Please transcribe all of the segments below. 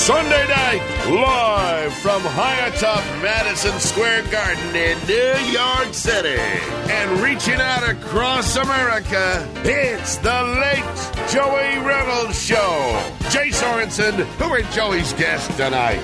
Sunday night, live from high atop Madison Square Garden in New York City. And reaching out across America, it's the late Joey Reynolds Show. Jay Sorenson, who are Joey's guests tonight?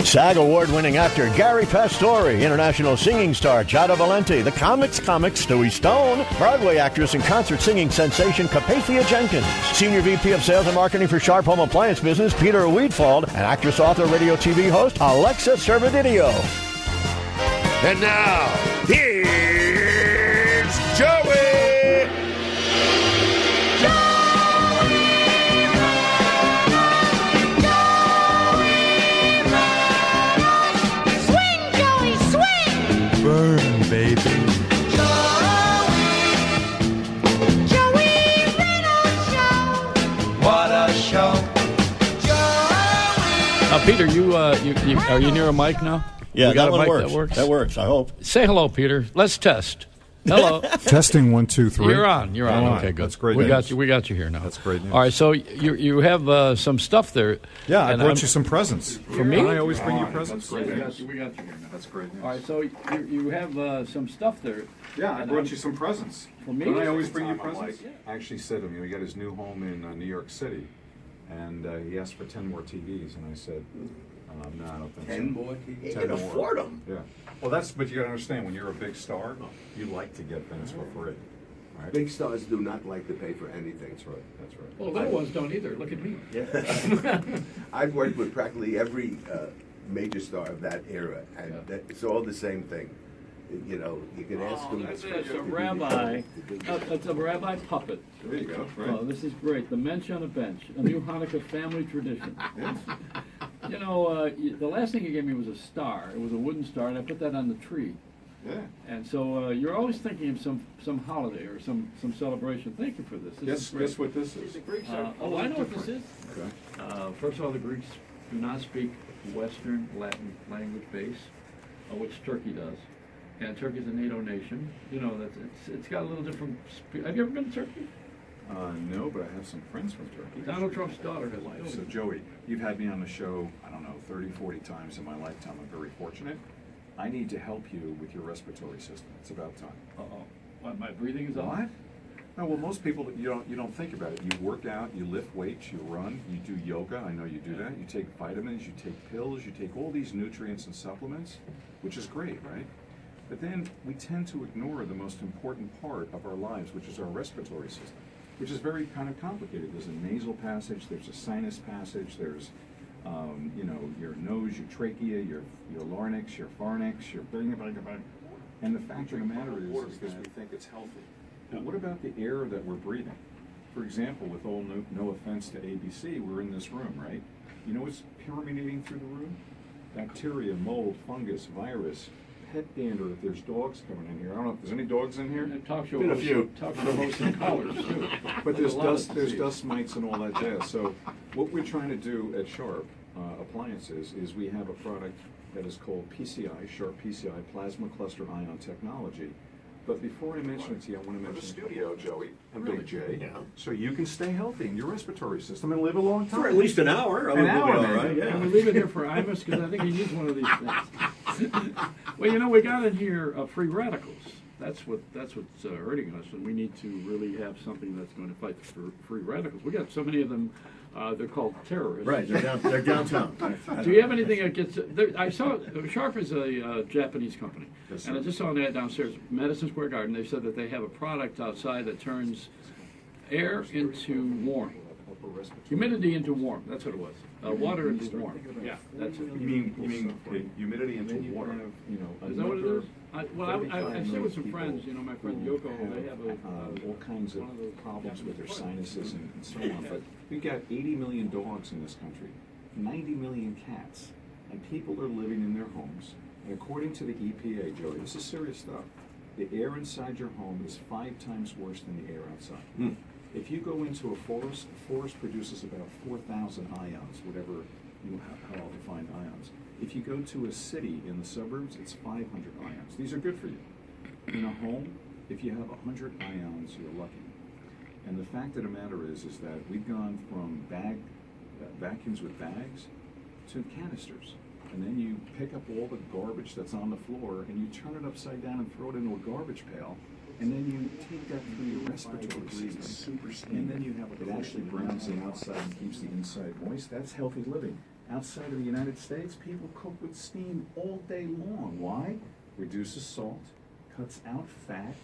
SAG Award-winning actor Gary Pastore, international singing star Giada Valenti, the comics Stewie Stone, Broadway actress and concert singing sensation Capathia Jenkins, Senior VP of Sales and Marketing for Sharp Home Appliance Business Peter Weedfald, and actress, author, radio, TV host Alexa Servadidio. And now, here's Joey! Burn, baby. Joey Reynolds Show. What a show. Peter, you are you near a mic now? Yeah, we got that a one mic works. that works. That works, I hope. Say hello, Peter. Let's test. Hello. Testing 1, 2, 3. You're on. You're on. Okay, good. That's great We news. got you. We got you here now. That's great news. All right. So you have some stuff there. Yeah, I and brought you some presents. For me? Don't I always bring you presents? We got you here now. That's great news. All right. So you have some stuff there. Yeah, I brought you some presents. For me? Don't I always bring you presents? Yeah. I actually said to him, he got his new home in New York City, and he asked for 10 more TVs, and I said, no, I don't think so. 10 more TVs? You 10 can more. afford them. Yeah. Well, but you got to understand, when you're a big star, you like to get things for free. Right? Big stars do not like to pay for anything. That's right. That's right. Well, little ones don't either. Look at me. I've worked with practically every major star of that era, and it's all the same thing. You know, you can ask them. That's a rabbi. That's a rabbi puppet. There you go. Right. Oh, this is great. The Mensch on a Bench, a new Hanukkah family tradition. Yes. You know, the last thing you gave me was a star. It was a wooden star, and I put that on the tree. Yeah. And so you're always thinking of some holiday or some celebration. Thank you for this. Guess what this is? Oh, I know what this is. Okay. First of all, the Greeks do not speak Western Latin language base, which Turkey does. And Turkey's a NATO nation. You know, it's got a little different. Have you ever been to Turkey? No, but I have some friends from Turkey. Donald Trump's daughter has life. So, Joey, you've had me on the show, I don't know, 30, 40 times in my lifetime. I'm very fortunate. I need to help you with your respiratory system. It's about time. Uh-oh. What, my breathing is off? What? No, well, most people, you don't think about it. You work out, you lift weights, you run, you do yoga. I know you do that. You take vitamins, you take pills, you take all these nutrients and supplements, which is great, right? But then we tend to ignore the most important part of our lives, which is our respiratory system, which is very kind of complicated. There's a nasal passage, there's a sinus passage, there's, your nose, your trachea, your larynx, your pharynx, your and the fact of the matter is because we think it's healthy. But what about the air that we're breathing? For example, with all no offense to ABC, we're in this room, right? You know what's permeating through the room? Bacteria, mold, fungus, virus, pet dander. If there's dogs coming in here, I don't know if there's any dogs in here. Talk show Been a hosts, few. talk show hosts and callers too. But there's a lot of dust, there's disease. dust mites and all that jazz. So what we're trying to do at Sharp Appliances is we have a product that is called PCI, Sharp PCI, Plasma Cluster Ion Technology. But before I mention it to you, I want to mention the studio, Joey, and Big J, so you can stay healthy in your respiratory system and live a long time. For at least an hour. An hour, all man. right. And we leave it here for Imus because I think he needs one of these things. Well, you know, we got in here free radicals. That's what's hurting us, and we need to really have something that's going to fight for free radicals. We got so many of them. They're called terrorists. Right, they're downtown. Do you have anything that gets? I saw Sharp is a Japanese company, Yes, and I sir. just saw an ad downstairs, Madison Square Garden. They said that they have a product outside that turns air into warm, humidity into warm. That's what it was. Water into warm. Yeah, that's it. You mean humidity into water? Is that what it is? I stay with some friends. You know, my friend Yoko. They have all kinds of one of those problems with their sinuses and so on. But we've got 80 million dogs in this country, 90 million cats, and people are living in their homes. And according to the EPA, Joey, this is serious stuff. The air inside your home is 5 times worse than the air outside. If you go into a forest produces about 4,000 ions, whatever how I'll define ions. If you go to a city in the suburbs, it's 500 ions. These are good for you. In a home, if you have 100 ions, you're lucky. And the fact of the matter is that we've gone from bag vacuums with bags to canisters. And then you pick up all the garbage that's on the floor and you turn it upside down and throw it into a garbage pail. And then you take that through your respiratory system. And then you have it actually browns the outside and keeps the inside moist. That's healthy living. Outside of the United States, people cook with steam all day long. Why? Reduces salt, cuts out fat,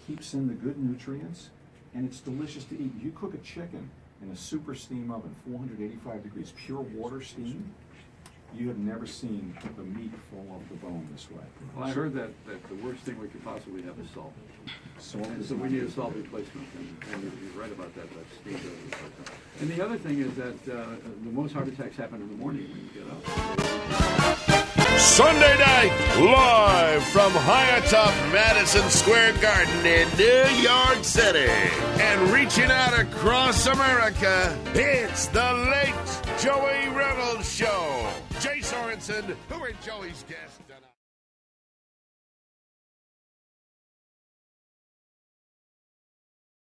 keeps in the good nutrients, and it's delicious to eat. You cook a chicken in a super steam oven, 485 degrees, pure water steam. You have never seen the meat fall off the bone this way. Well, I heard that the worst thing we could possibly have is salt. Salt And is so we need a salt replacement, and you're right about that, steam does replace that. And the other thing is that the most heart attacks happen in the morning when you get up. Sunday night, live from high atop Madison Square Garden in New York City. And reaching out across America, it's the late Joey Reynolds Show. Jay Sorenson, who are Joey's guests tonight?